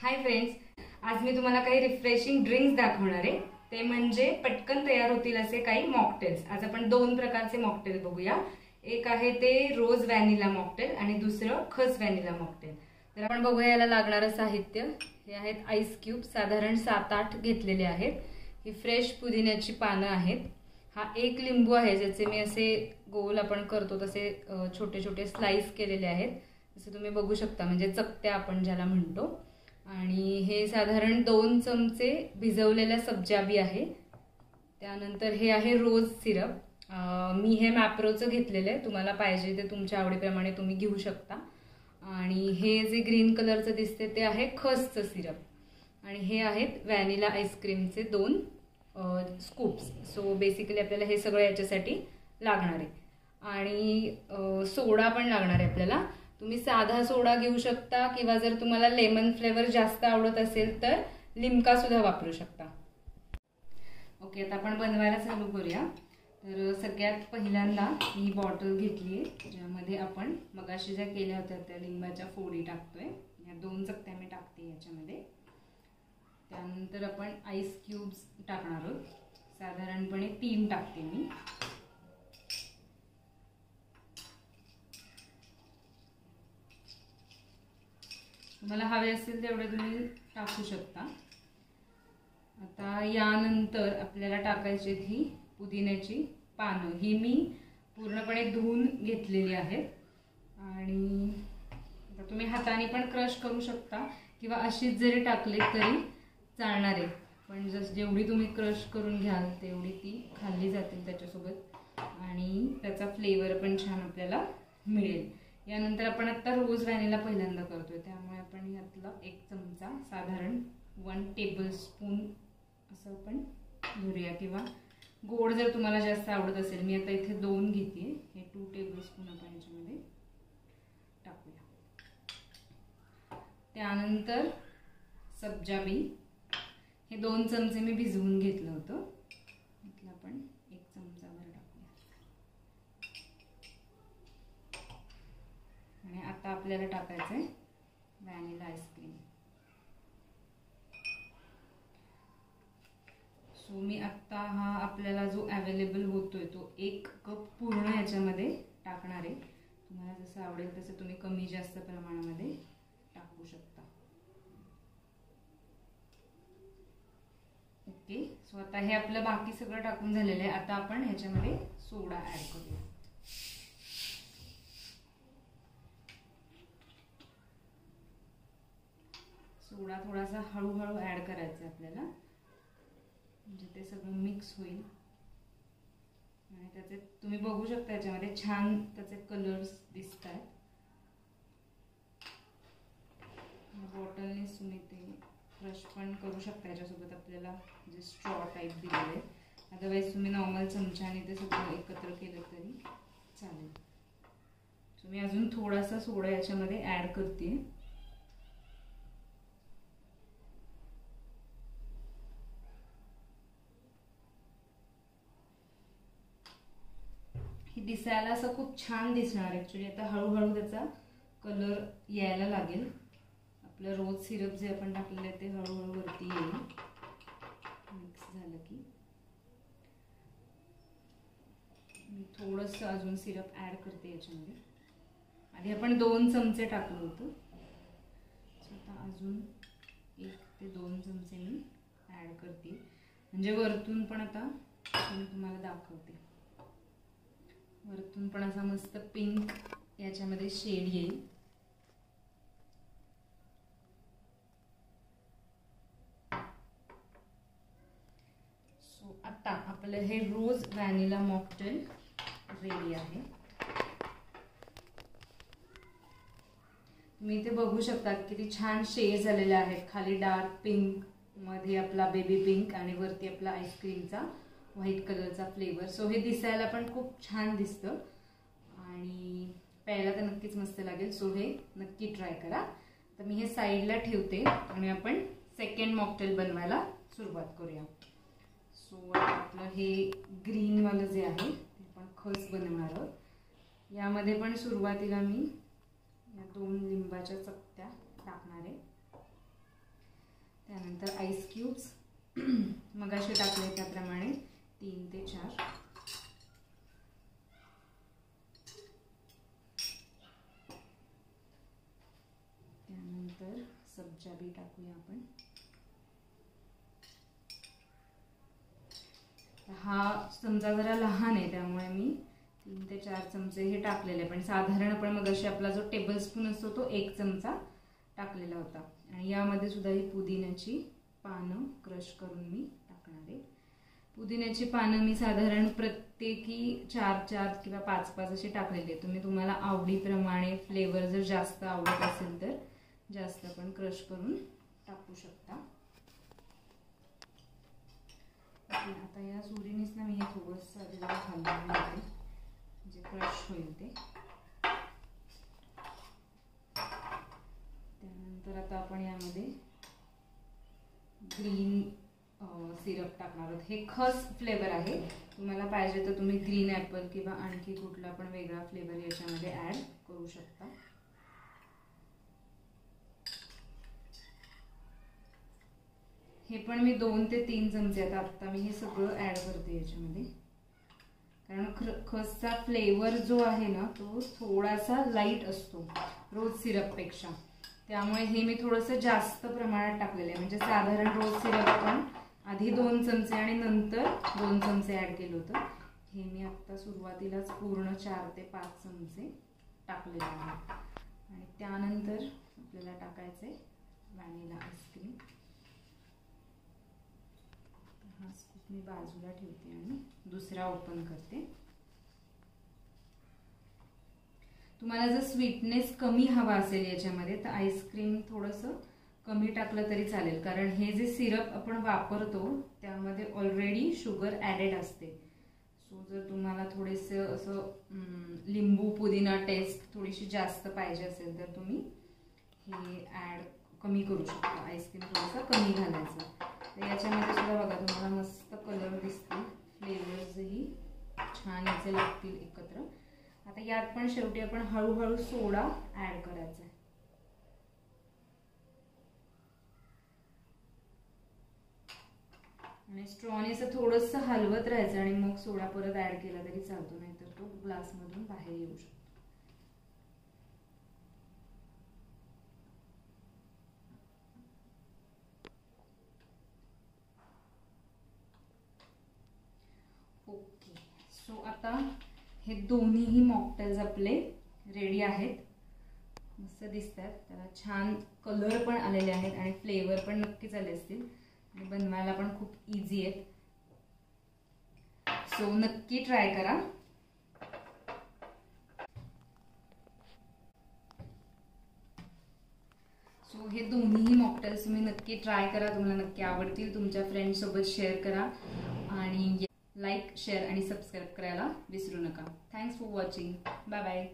Hi friends, आज मी तुम्हाला काही रिफ्रेशिंग ड्रिंक्स दाखवणार आहे। ते म्हणजे पटकन तयार होतील असे काही मॉकटेल्स। आज आपण दोन प्रकारचे मॉकटेल बघूया। एक आहे ते रोज व्हॅनिला मॉकटेल आणि दुसरं खस व्हॅनिला मॉकटेल। तर आपण बघूया याला लागणारं साहित्य। हे आहेत आईस क्यूब, साधारण 7-8 घेतलेले आहेत। ही फ्रेश पुदिन्याची पानं आहेत। हा एक लिंबू आहे, ज्याचे मी असे गोल आपण करतो तसे छोटे छोटे स्लाइस केलेले आहेत। जसं तुम्ही बघू शकता, म्हणजे चकत्या आपण ज्याला म्हणतो। आणि हे साधारण 2 चमचे भिजवलेल्या सब्जा बी आहे। त्यानंतर हे आहे रोज सिरप। मी हे मॅप्रोचं घेतलेलं आहे, तुम्हाला पाहिजे ते तुमच्या आवडीप्रमाणे तुम्ही घेऊ शकता। आणि हे जे ग्रीन कलरचं दिसते ते आहे खसचं सिरप। आणि हे आहेत व्हॅनिला आईस्क्रीमचे 2 स्कूप्स। सो बेसिकली आपल्याला हे सगळं याच्यासाठी लागणार आहे। आणि सोडा पण लागणार आहे आपल्याला। तुम्ही साधा सोडा घेऊ शकता किंवा जर तुम्हाला लेमन फ्लेवर जास्त आवडत असेल तर लिमका सुद्धा वापरू शकता। ओके, आता आपण बनवायला चालू करूया। तर सगळ्यात पहिल्यांदा ही बॉटल घेतली आहे, ज्यामध्ये आपण मगाशी ज्या केल्या होत्या त्या लिंबाच्या फोडी टाकतोय। या 2 चकत्या मी टाकते याच्यामध्ये। त्यानंतर आपण आईस क्यूब्स टाकणार आहोत, साधारणपणे 3 टाकते मी। तुम्हाला हवे असेल तेवढे तुम्ही टाकू शकता। आता यानंतर आपल्याला टाकायची ही पुदिन्याची पानं। ही मी पूर्णपणे धुवून घेतलेली आहेत। आणि आता तुम्ही हाताने पण क्रश करू शकता किंवा अशीच जरी टाकली तरी चालणार आहे, पण जेवढी तुम्ही क्रश करून घ्याल तेवढी ती खाल्ली जातील त्याच्यासोबत आणि त्याचा फ्लेवर पण छान आपल्याला मिळेल। यानंतर आपण आता रोज व्हॅनिला पहिल्यांदा करतोय, त्यामुळे आपण यातला 1 चमचा, साधारण 1 टेबलस्पून असं आपण घेऊया। किंवा गोड जर तुम्हाला जास्त आवडत असेल, मी आता इथे 2 घेते, हे 2 टेबलस्पून आपण याच्यामध्ये टाकूया। त्यानंतर सब्जा बी, हे 2 चमचे मी भिजवून घेतलं होतं, इथलं आपण 1 चमचा भर टाकूया। आणि आता आपल्याला टाकायचं आहे व्हॅनिला आईस्क्रीम। सो मी आता हा आपल्याला जो अवेलेबल होतोय तो 1 कप पूर्ण याच्यामध्ये टाकणार आहे। तुम्हाला जसं आवडेल तसं तुम्ही कमी जास्त प्रमाणामध्ये टाकू शकता। ओके, सो आता हे आपलं बाकी सगळं टाकून झालेलं आहे। आता आपण ह्याच्यामध्ये सोडा ऍड करूया। सोडा थोडासा हळूहळू ऍड करायचा आपल्याला, म्हणजे ते सगळं मिक्स होईल। आणि त्याचे तुम्ही बघू शकता याच्यामध्ये छान त्याचे कलर्स दिसत आहेत। बॉटलने तुम्ही ते क्रश पण करू शकता याच्यासोबत आपल्याला जे स्ट्रॉ टाईप दिलेले आहे। अदरवाईज तुम्ही नॉर्मल चमच्याने ते सगळं एकत्र केलं तरी चालेल। तुम्ही अजून थोडासा सोडा याच्यामध्ये ऍड करते। ही दिसायला असं खूप छान दिसणार ऍक्च्युली। आता हळूहळू त्याचा कलर यायला लागेल। आपलं रोज सिरप जे आपण टाकलेलं आहे ते हळूहळू वरती येईल मिक्स झालं की। मी थोडंसं अजून सिरप ऍड करते याच्यामध्ये। आधी आपण 2 चमचे टाकलं होतं, आता अजून 1 ते 2 चमचे मी ऍड करते, म्हणजे वरतून पण आता मी तुम्हाला दाखवते। वरतून पण असा मस्त पिंक याच्यामध्ये शेड येईल। सो आता आपलं हे रोज व्हॅनिला मॉकटेल रेडी आहे। तुम्ही इथे बघू शकता किती छान शेड झालेले आहेत। खाली डार्क पिंक, मध्ये आपला बेबी पिंक आणि वरती आपला आईस्क्रीमचा व्हाईट कलरचा फ्लेवर। सो हे दिसायला पण खूप छान दिसतं आणि प्यायला तर नक्कीच मस्त लागेल। सो हे नक्की ट्राय करा। तर मी हे साईडला ठेवते आणि आपण सेकंड मॉकटेल बनवायला सुरुवात करूया। सो आपलं हे ग्रीन वालं जे आहे ते आपण खस बनवणार आहोत। यामध्ये पण सुरुवातीला मी या 2 लिंबाच्या चकत्या टाकणार आहे। त्यानंतर आईस क्यूब्स मगाशी टाकले त्याप्रमाणे 3 ते 4. त्यानंतर सब्जा बी टाकूया आपण. हा चमचा जरा लहान आहे त्यामुळे मी 3 ते 4 चमचे हे टाकलेले, पण साधारण आपण मगाशी आपला जो टेबल स्पून असतो तो 1 चमचा टाकलेला होता. आणि यामध्ये सुद्धा ही पुदिन्याची पानं क्रश करून मी टाकणार आहे. पुदिन्याची पानं मी साधारण प्रत्येकी 4-4 किंवा 5-5 अशी टाकलेली आहे. तुम्ही तुम्हाला आवडीप्रमाणे फ्लेवर जर जास्त आवडत असेल तर जास्त पण क्रश करून टाकू शकता. आता या सुरीनेच ना मी हे थोडंसं हलवून घेते म्हणजे क्रश होईल ते. त्यानंतर आता आपण यामध्ये ग्रीन सिरप टाकणार आहोत. हे खस फ्लेवर आहे. तुम्हाला पाहिजे तर तुम्ही ग्रीन ॲपल किंवा आणखी कुठला पण वेगळा फ्लेवर याच्यामध्ये ॲड करू शकता. हे पण मी 2 ते 3 चमचे आता मी हे सगळं ॲड करते याच्यामध्ये, कारण खसचा फ्लेवर जो आहे ना तो थोडासा लाईट असतो रोज सिरपपेक्षा. त्यामुळे हे मी थोडंसं जास्त प्रमाणात टाकलेलं आहे. म्हणजे साधारण रोज सिरप आपण आधी 2 चमचे आणि नंतर 2 चमचे ॲड केलं होतं. हे मी आत्ता सुरुवातीलाच पूर्ण 4 ते 5 चमचे टाकलेले आहे. आणि त्यानंतर आपल्याला टाकायचं आहे व्हॅनिला आईस्क्रीम. हा स्कूप मी बाजूला ठेवते आणि दुसरा ओपन करते. तुम्हाला जर स्वीटनेस कमी हवा असेल याच्यामध्ये तर आईस्क्रीम थोडंसं कमी टाकलं तरी चालेल, कारण हे जे सिरप आपण वापरतो त्यामध्ये ऑलरेडी शुगर ॲडेड असते. सो जर तुम्हाला थोडेसं असं लिंबू पुदिना टेस्ट थोडीशी जास्त पाहिजे असेल तर तुम्ही हे ॲड कमी करू शकता. आईस्क्रीम थोडंसं कमी घालायचं. तर याच्यामध्ये सुद्धा बघा तुम्हाला मस्त कलर दिसतील, फ्लेवर्सही छान याचे लागतील एकत्र. आता यात पण शेवटी आपण हळूहळू सोडा ॲड करायचा आहे. आणि स्ट्रॉने असं थोडंसं हलवत राहायचं आणि मग सोडा परत ॲड केला तरी चालतो, नाहीतर तो ग्लासमधून बाहेर येऊ शकतो. ओके, सो आता हे दोन्हीही मॉकटेल्स आपले रेडी आहेत. मस्त दिसतात, त्याला छान कलर पण आलेले आहेत आणि फ्लेवर पण नक्कीच आले असतील आणि बनवायला पण खूप इझी आहेत. सो नक्की ट्राय करा. सो हे दोन्हीही मॉकटेल्स तुम्ही नक्की ट्राय करा. तुम्हाला नक्की आवडतील. तुमच्या फ्रेंड्ससोबत शेअर करा आणि लाईक, शेअर आणि सबस्क्राईब करायला विसरू नका. Thanks for watching. Bye bye.